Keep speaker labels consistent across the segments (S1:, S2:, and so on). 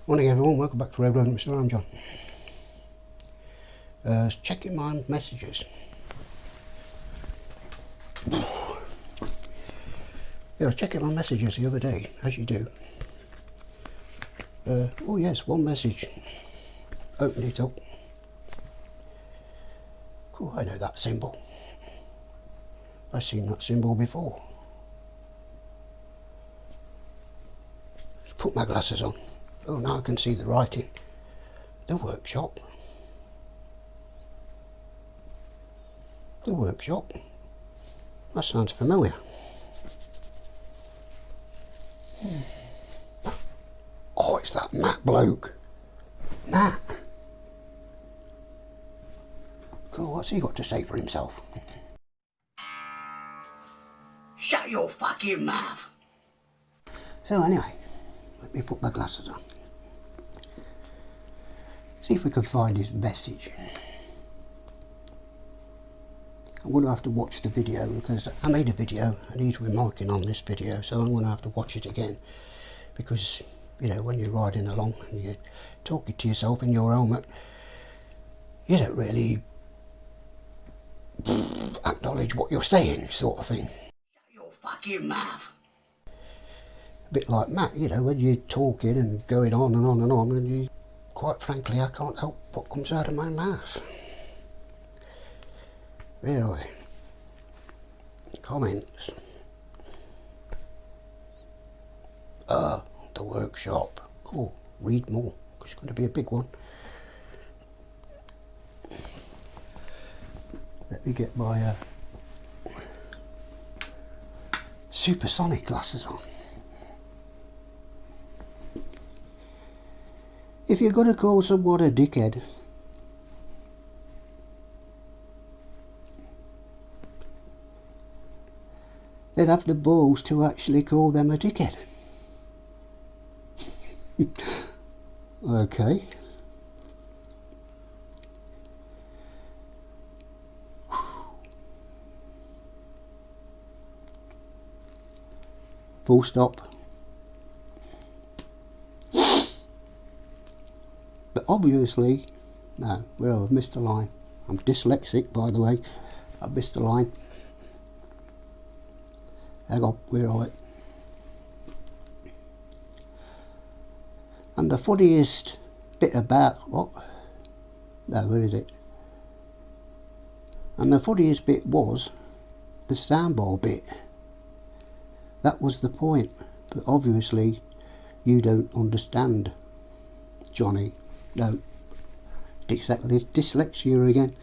S1: Morning everyone, welcome back to Red Road, Mr. I'm John. Checking my messages. Yeah, I was checking my messages the other day, as you do. Oh yes, one message. Open it up. Cool, I know that symbol. I've seen that symbol before. Put my glasses on. Oh, now I can see the writing. The workshop. The workshop. That sounds familiar. Oh, it's that Matt bloke. Matt. Cool, what's he got to say for himself? Shut your fucking mouth. So anyway, let me put my glasses on. See if we can find his message. I'm going to have to watch the video because I made a video and he's remarking on this video, so I'm going to have to watch it again because, you know, when you're riding along and you're talking to yourself in your helmet, you don't really acknowledge what you're saying, sort of thing. Shut your fucking mouth. A bit like Matt, you know, when you're talking and going on and on and on, and you, quite frankly, I can't help what comes out of my mouth. Anyway, comments. The workshop. Cool, read more. It's going to be a big one. Let me get my supersonic glasses on. If you're going to call someone a dickhead, then have the balls to actually call them a dickhead. Okay. Full stop. But obviously, no, well, I've missed a line. I'm dyslexic, by the way. I've missed a line. Hang on, where are we? And the funniest bit about, what? No, where is it? And the funniest bit was the soundbar bit. That was the point. But obviously, you don't understand, Johnny. No, dyslexia again.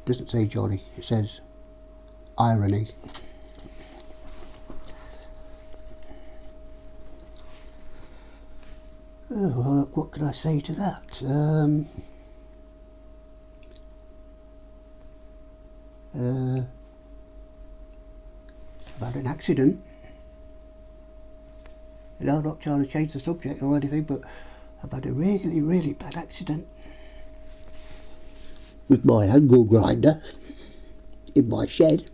S1: Doesn't say Johnny, it says irony. Oh, what could I say to that? About an accident. You know, I'm not trying to change the subject or anything, but I've had a really, really bad accident with my angle grinder in my shed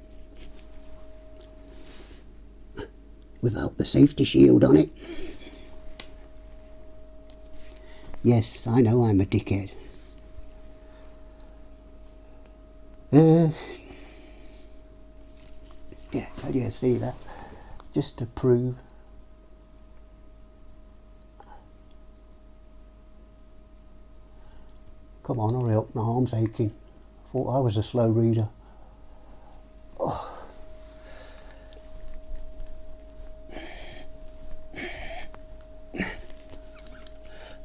S1: without the safety shield on it. Yes, I know I'm a dickhead. Yeah, can you see that? Just to prove. Come on, hurry up, my arm's aching. Thought I was a slow reader. Oh.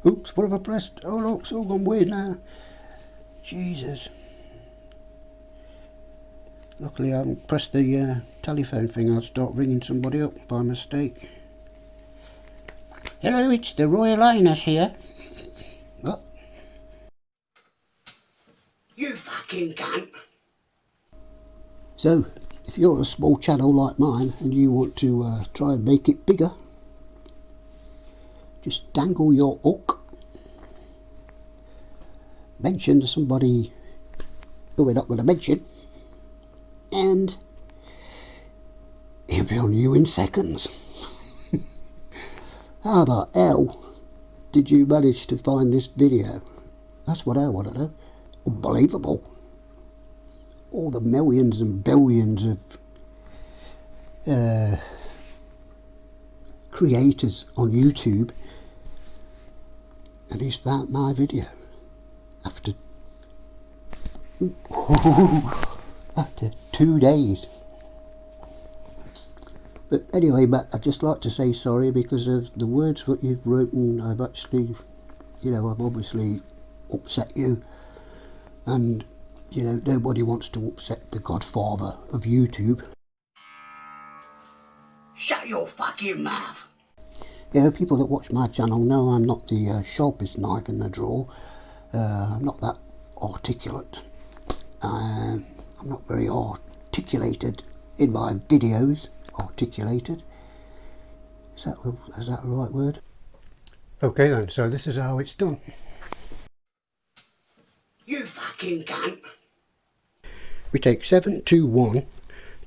S1: Oops, what have I pressed? Oh look, it's all gone weird now. Jesus. Luckily I haven't pressed the telephone thing. I'd start ringing somebody up by mistake. Hello, it's the Royal Highness here. What? You fucking cunt! So, if you're a small channel like mine and you want to try and make it bigger, just dangle your hook, mention to somebody who we're not going to mention, and he'll be on you in seconds. How about hell? did you manage to find this video? That's what I want to know. Unbelievable. All the millions and billions of creators on YouTube, and he's found my video after after 2 days. But anyway, Matt, I'd just like to say sorry because of the words that you've written. I've actually, you know, I've obviously upset you, and you know, nobody wants to upset the godfather of YouTube. Shut your fucking mouth! You know, people that watch my channel know I'm not the sharpest knife in the drawer. I'm not that articulate. I'm not very articulated in my videos. Articulated. Is that the right word? Okay then, so this is how it's done. You fucking cunt! We take 721,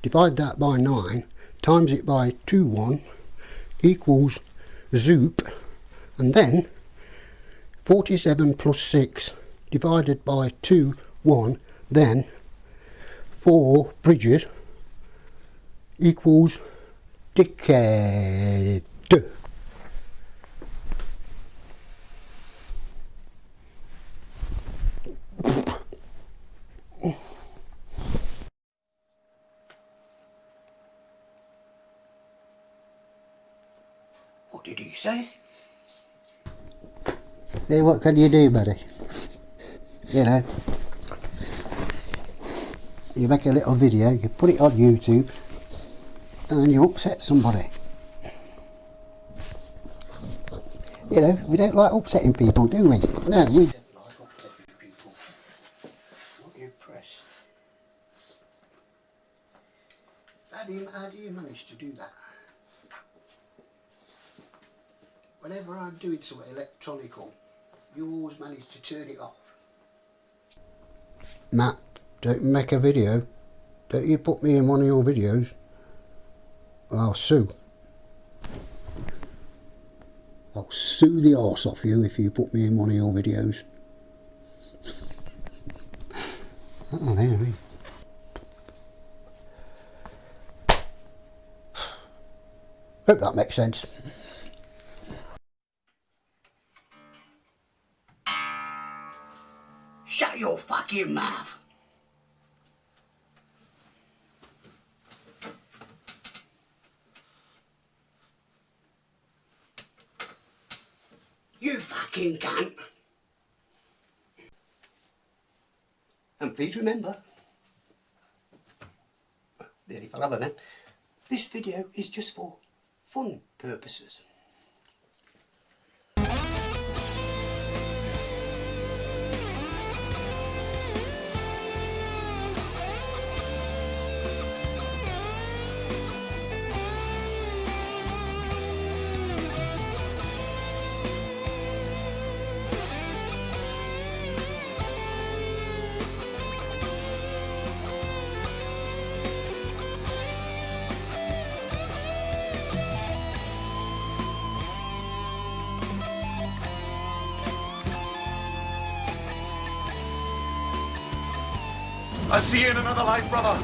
S1: divide that by 9, times it by 21, equals zoop, and then 47 plus 6 divided by 2, 1, then 4 bridges equals dickhead. What did he say? Say, what can you do, buddy? You know, you make a little video, you put it on YouTube, and you upset somebody. You know, we don't like upsetting people, do we? No, we don't like upsetting people. Not impressed. How do you manage to do that? Whenever I'm doing something electronical, you always manage to turn it off. Matt, don't you make a video? Don't you put me in one of your videos? I'll sue. I'll sue the arse off you if you put me in one of your videos. Oh, there we go. Hope that makes sense. Shut your fucking mouth! You fucking cunt! And please remember, nearly fell over then, this video is just for fun purposes.
S2: I'll see you in another life, brother.